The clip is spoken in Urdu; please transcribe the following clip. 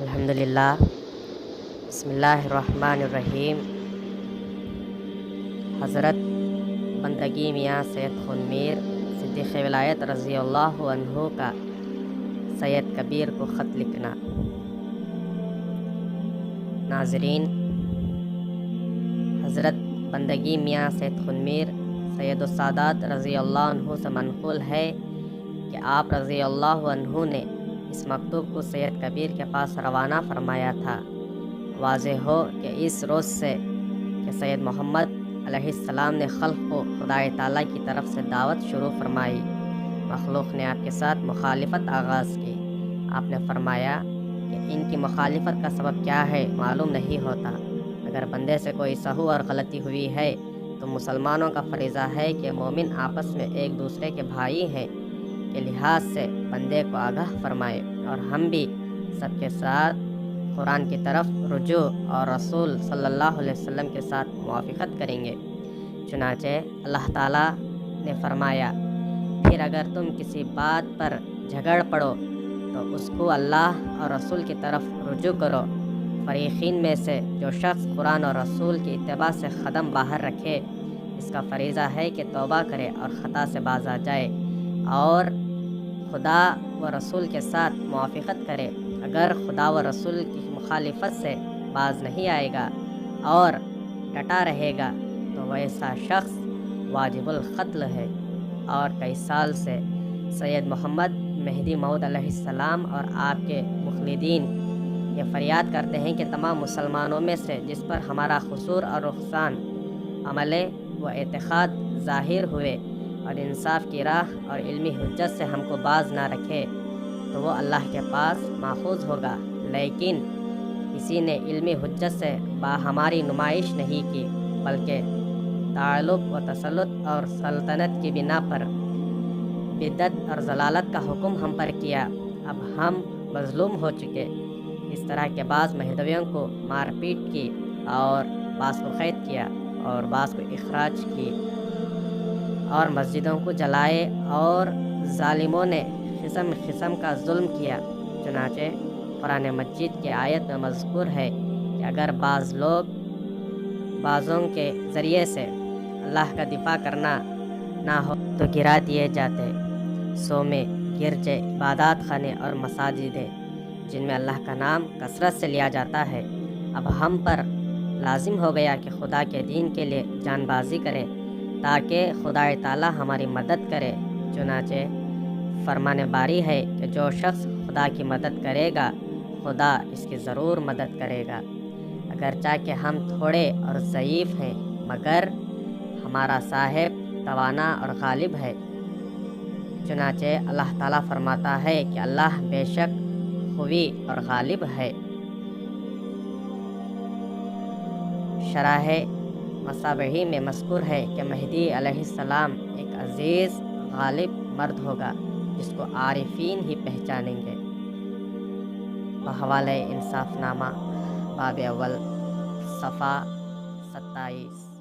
الحمدللہ بسم اللہ الرحمن الرحیم۔ حضرت بندگیمیاں سید خنمیر صدیق-ے-ولایت رضی اللہ عنہ کا سید کبیر کو خط لکھنا۔ ناظرین، حضرت بندگیمیاں سید خنمیر سید السادات رضی اللہ عنہ سے منقول ہے کہ آپ رضی اللہ عنہ نے اس مکتوب کو سید کبیر کے پاس روانہ فرمایا تھا۔ واضح ہو کہ اس روز سے کہ سید محمد علیہ السلام نے خلق کو خدائے تعالیٰ کی طرف سے دعوت شروع فرمائی، مخلوق نے آپ کے ساتھ مخالفت آغاز کی۔ آپ نے فرمایا کہ ان کی مخالفت کا سبب کیا ہے معلوم نہیں ہوتا۔ اگر بندے سے کوئی سہو اور غلطی ہوئی ہے تو مسلمانوں کا فریضہ ہے کہ مومن آپس میں ایک دوسرے کے بھائی ہیں کے لحاظ سے بندے کو آگاہ فرمائے، اور ہم بھی سب کے ساتھ قرآن کی طرف رجوع اور رسول صلی اللہ علیہ وسلم کے ساتھ موافقت کریں گے۔ چنانچہ اللہ تعالیٰ نے فرمایا، پھر اگر تم کسی بات پر جھگڑ پڑو تو اس کو اللہ اور رسول کی طرف رجوع کرو۔ فریقین میں سے جو شخص قرآن اور رسول کی اتباع سے قدم باہر رکھے، اس کا فریضہ ہے کہ توبہ کرے اور خطا سے باز آ جائے اور خدا و رسول کے ساتھ موافقت کرے۔ اگر خدا و رسول کی مخالفت سے باز نہیں آئے گا اور ڈٹا رہے گا تو ویسا شخص واجب القتل ہے۔ اور کئی سال سے سید محمد مہدی موعود علیہ السلام اور آپ کے مخلدین یہ فریاد کرتے ہیں کہ تمام مسلمانوں میں سے جس پر ہمارا قصور اور نقصان عمل و اعتقاد ظاہر ہوئے اور انصاف کی راہ اور علمی حجت سے ہم کو باز نہ رکھے تو وہ اللہ کے پاس ماخوذ ہوگا، لیکن کسی نے علمی حجت سے ہماری نمائش نہیں کی بلکہ تعلق و تسلط اور سلطنت کی بنا پر بدعت اور ضلالت کا حکم ہم پر کیا۔ اب ہم مظلوم ہو چکے۔ اس طرح کے بعض مہدویوں کو مار پیٹ کی اور بعض کو قید کیا اور بعض کو اخراج کی اور مسجدوں کو جلائے، اور ظالموں نے قسم قسم کا ظلم کیا۔ چنانچہ قرآن مجید کی آیت میں مذکور ہے کہ اگر بعض لوگ بعضوں کے ذریعے سے اللہ کا دفاع کرنا نہ ہو تو گرا دیے جاتے۔ سو میں گرجے، عبادات خانے اور مساجدیں جن میں اللہ کا نام کثرت سے لیا جاتا ہے۔ اب ہم پر لازم ہو گیا کہ خدا کے دین کے لیے جان بازی کریں تاکہ خدا تعالیٰ ہماری مدد کرے۔ چنانچہ فرمان باری ہے کہ جو شخص خدا کی مدد کرے گا خدا اس کی ضرور مدد کرے گا، اگرچہ کہ ہم تھوڑے اور ضعیف ہیں مگر ہمارا صاحب توانا اور غالب ہے۔ چنانچہ اللہ تعالیٰ فرماتا ہے کہ اللہ بے شک قوی اور غالب ہے۔ شرح مصابیح میں مذکور ہے کہ مہدی علیہ السلام ایک عزیز غالب مرد ہوگا جس کو عارفین ہی پہچانیں گے۔ بحوالہ انصاف نامہ باب اول صفحہ 27۔